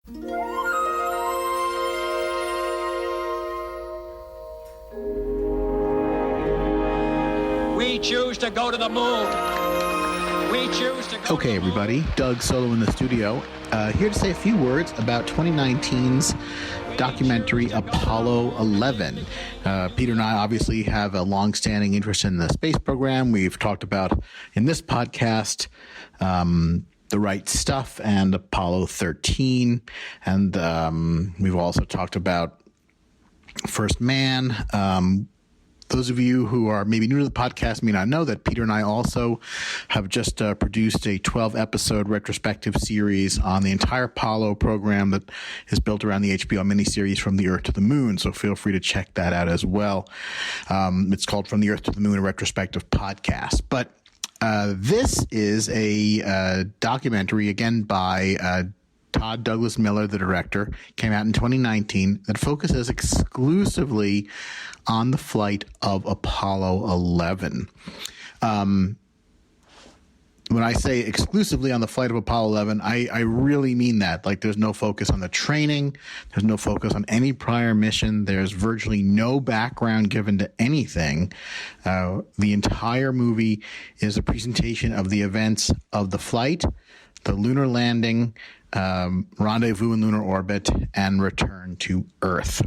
We choose to go to the moon. We choose to go. Okay, everybody. Doug Solo in the studio. Here to say a few words about 2019's documentary Apollo 11. Peter and I obviously have a long-standing interest in the space program. We've talked about in this podcast The Right Stuff and Apollo 13. And we've also talked about First Man. Those of you who are maybe new to the podcast may not know that Peter and I also have just produced a 12-episode retrospective series on the entire Apollo program that is built around the HBO miniseries From the Earth to the Moon, so feel free to check that out as well. It's called From the Earth to the Moon, a retrospective podcast. But this is a documentary, again, by Todd Douglas Miller, the director, came out in 2019 that focuses exclusively on the flight of Apollo 11. When I say exclusively on the flight of Apollo 11, I really mean that. Like, there's no focus on the training. There's no focus on any prior mission. There's virtually no background given to anything. The entire movie is a presentation of the events of the flight, the lunar landing, rendezvous in lunar orbit, and return to Earth.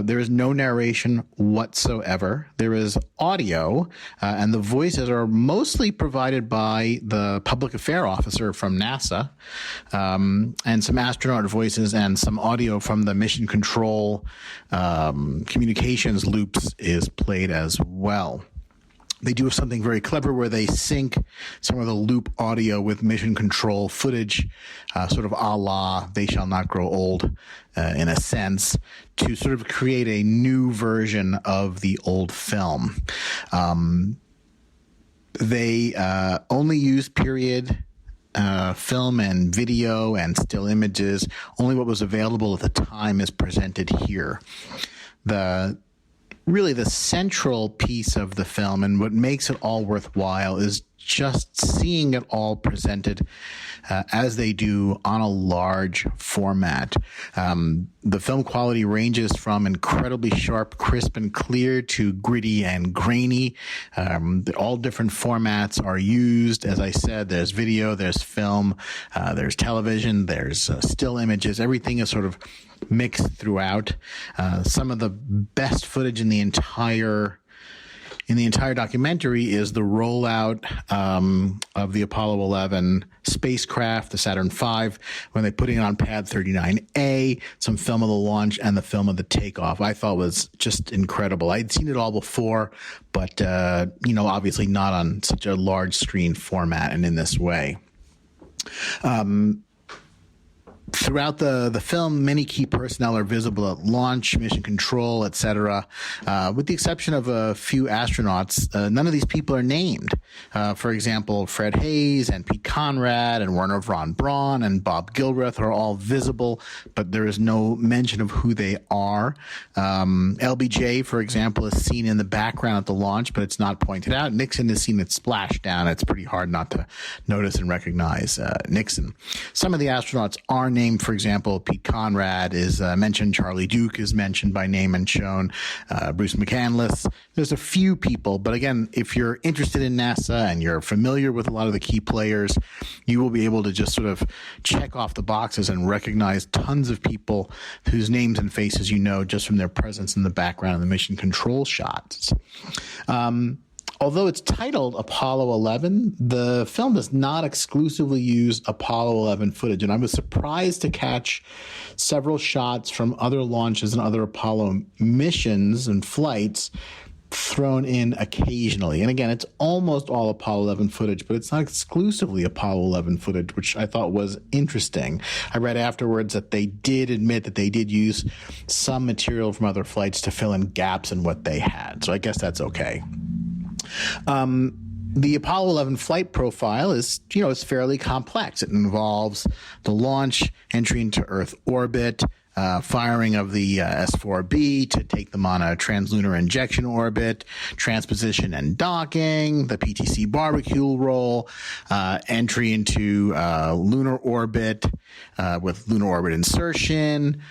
There is no narration whatsoever. There is audio, and the voices are mostly provided by the public affairs officer from NASA, and some astronaut voices and some audio from the mission control communications loops is played as well. They do something very clever where they sync some of the loop audio with mission control footage, sort of a la They Shall Not Grow Old, in a sense, to sort of create a new version of the old film. They only use period film and video and still images. Only what was available at the time is presented here. Really, the central piece of the film and what makes it all worthwhile is just seeing it all presented as they do on a large format. The film quality ranges from incredibly sharp, crisp, and clear to gritty and grainy. All different formats are used. As I said, there's video, there's film, there's television, there's still images. Everything is sort of mixed throughout. Some of the best footage in the entire documentary is the rollout of the Apollo 11 spacecraft, the Saturn V, when they're putting it on pad 39A, some film of the launch, and the film of the takeoff. I thought was just incredible. I'd seen it all before, but, obviously not on such a large screen format and in this way. Throughout the film, many key personnel are visible at launch, mission control, etc. With the exception of a few astronauts, none of these people are named. For example, Fred Hayes and Pete Conrad and Werner von Braun and Bob Gilruth are all visible, but there is no mention of who they are. LBJ, for example, is seen in the background at the launch, but it's not pointed out. Nixon is seen at splashdown. It's pretty hard not to notice and recognize Nixon. Some of the astronauts are named. For example, Pete Conrad is mentioned. Charlie Duke is mentioned by name and shown. Bruce McCandless. There's a few people, but again, if you're interested in NASA and you're familiar with a lot of the key players, you will be able to just sort of check off the boxes and recognize tons of people whose names and faces you know just from their presence in the background of the mission control shots. Although it's titled Apollo 11, the film does not exclusively use Apollo 11 footage, and I was surprised to catch several shots from other launches and other Apollo missions and flights thrown in occasionally. And again, it's almost all Apollo 11 footage, but it's not exclusively Apollo 11 footage, which I thought was interesting. I read afterwards that they did admit that they did use some material from other flights to fill in gaps in what they had, so I guess that's okay. the Apollo 11 flight profile is, it's fairly complex. It involves the launch, entry into Earth orbit, firing of the S-4B to take them on a translunar injection orbit, transposition and docking, the PTC barbecue roll, entry into lunar orbit with lunar orbit insertion,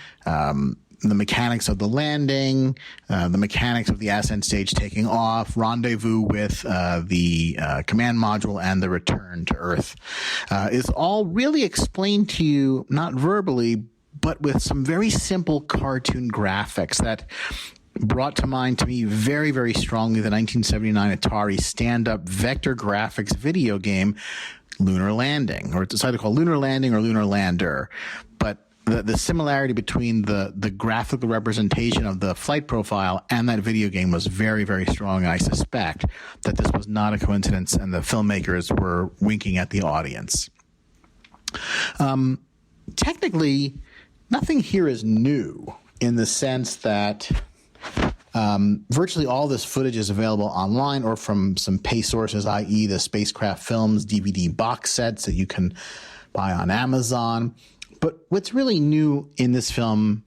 the mechanics of the landing, the mechanics of the ascent stage taking off, rendezvous with the command module, and the return to Earth is all really explained to you, not verbally, but with some very simple cartoon graphics that brought to mind to me very, very strongly the 1979 Atari stand-up vector graphics video game Lunar Landing, or it's either called Lunar Landing or Lunar Lander. But the similarity between the graphical representation of the flight profile and that video game was very, very strong, and I suspect that this was not a coincidence and the filmmakers were winking at the audience. Technically, nothing here is new in the sense that virtually all this footage is available online or from some pay sources, i.e. the Spacecraft Films DVD box sets that you can buy on Amazon. But what's really new in this film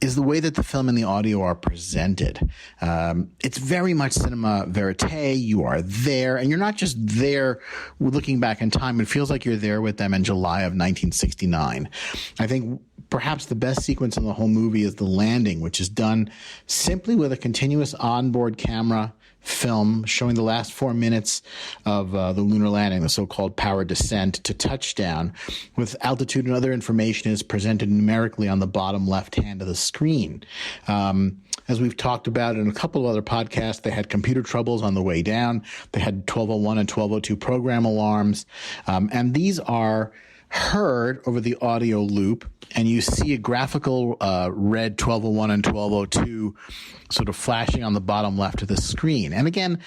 is the way that the film and the audio are presented. It's very much cinema verite. You are there, and you're not just there looking back in time. It feels like you're there with them in July of 1969. I think perhaps the best sequence in the whole movie is the landing, which is done simply with a continuous onboard camera film showing the last 4 minutes of the lunar landing, the so-called power descent to touchdown, with altitude and other information is presented numerically on the bottom left hand of the screen. As we've talked about in a couple of other podcasts, they had computer troubles on the way down. They had 1201 and 1202 program alarms, and these are heard over the audio loop, and you see a graphical red 1201 and 1202 sort of flashing on the bottom left of the screen. And again,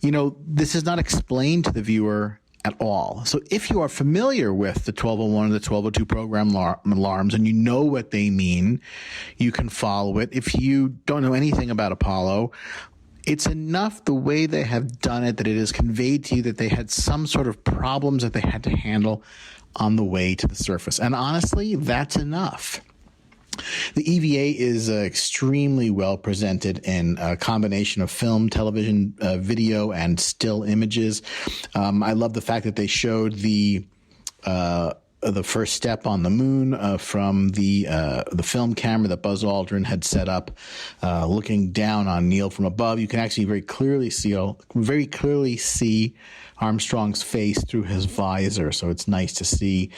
this is not explained to the viewer at all. So if you are familiar with the 1201 and the 1202 program alarms and you know what they mean, you can follow it. If you don't know anything about Apollo, it's enough the way they have done it that it is conveyed to you that they had some sort of problems that they had to handle on the way to the surface. And honestly, that's enough. The EVA is extremely well presented in a combination of film, television, video, and still images. I love the fact that they showed the first step on the moon from the film camera that Buzz Aldrin had set up, looking down on Neil from above. You can actually very clearly see Armstrong's face through his visor, so it's nice to see.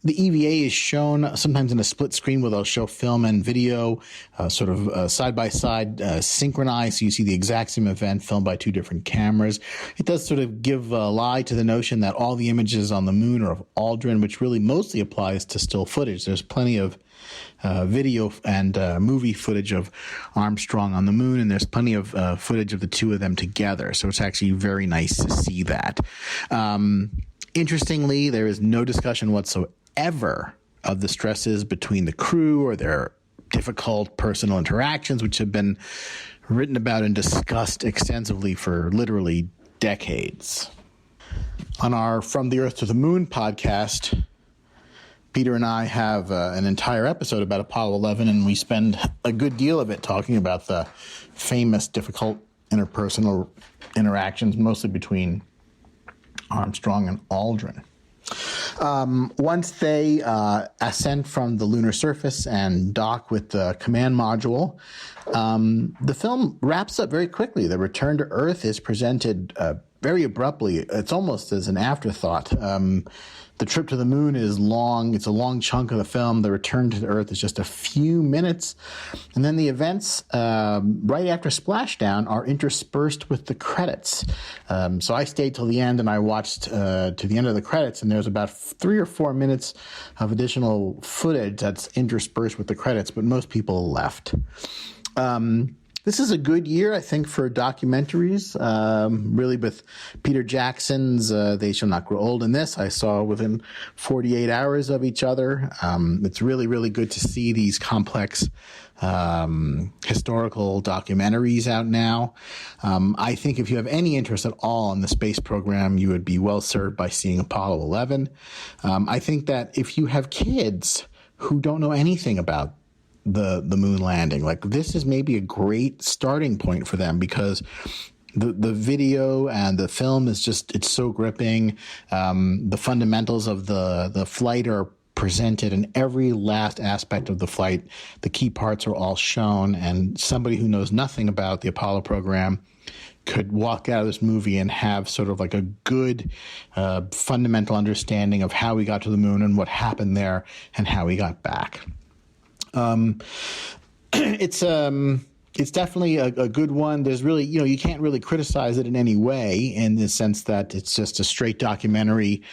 The EVA is shown sometimes in a split screen where they'll show film and video sort of side by side, synchronized, so you see the exact same event filmed by two different cameras. It does sort of give a lie to the notion that all the images on the moon are of Aldrin, which really mostly applies to still footage. There's plenty of video and movie footage of Armstrong on the moon, and there's plenty of footage of the two of them together, so it's actually very nice to see that. Interestingly, there is no discussion whatsoever of the stresses between the crew or their difficult personal interactions, which have been written about and discussed extensively for literally decades. On our From the Earth to the Moon podcast, Peter and I have an entire episode about Apollo 11, and we spend a good deal of it talking about the famous difficult interpersonal interactions, mostly between Armstrong and Aldrin. Once they ascend from the lunar surface and dock with the command module, the film wraps up very quickly. The return to Earth is presented very abruptly. It's almost as an afterthought. The trip to the moon is long. It's a long chunk of the film. The return to the Earth is just a few minutes. And then the events right after splashdown are interspersed with the credits. So I stayed till the end and I watched to the end of the credits, and there's about 3 or 4 minutes of additional footage that's interspersed with the credits, but most people left. this is a good year, I think, for documentaries. Really, with Peter Jackson's They Shall Not Grow Old in this, I saw within 48 hours of each other. It's really, really good to see these complex historical documentaries out now. I think if you have any interest at all in the space program, you would be well served by seeing Apollo 11. I think that if you have kids who don't know anything about the moon landing, like, this is maybe a great starting point for them, because the video and the film is just, it's so gripping. The fundamentals of the flight are presented in every last aspect of the flight. The key parts are all shown, and somebody who knows nothing about the Apollo program could walk out of this movie and have sort of like a good fundamental understanding of how we got to the moon and what happened there and how we got back. It's definitely a good one. There's really, you can't really criticize it in any way, in the sense that it's just a straight documentary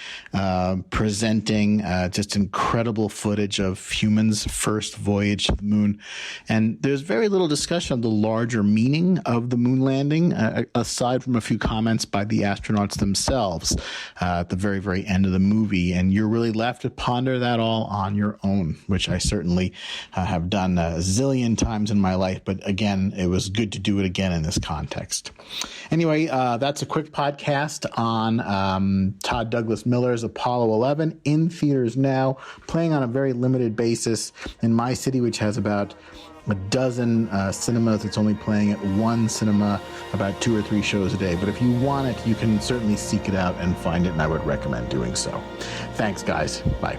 presenting just incredible footage of humans' first voyage to the moon. And there's very little discussion of the larger meaning of the moon landing, aside from a few comments by the astronauts themselves at the very, very end of the movie. And you're really left to ponder that all on your own, which I certainly have done a zillion times in my life. But again, it was good to do it again in this context. Anyway, that's a quick podcast on Todd Douglas Miller's Apollo 11, in theaters now, playing on a very limited basis in my city, which has about a dozen cinemas. It's only playing at one cinema about 2 or 3 shows a day. But if you want it, you can certainly seek it out and find it, and I would recommend doing so. Thanks, guys. Bye.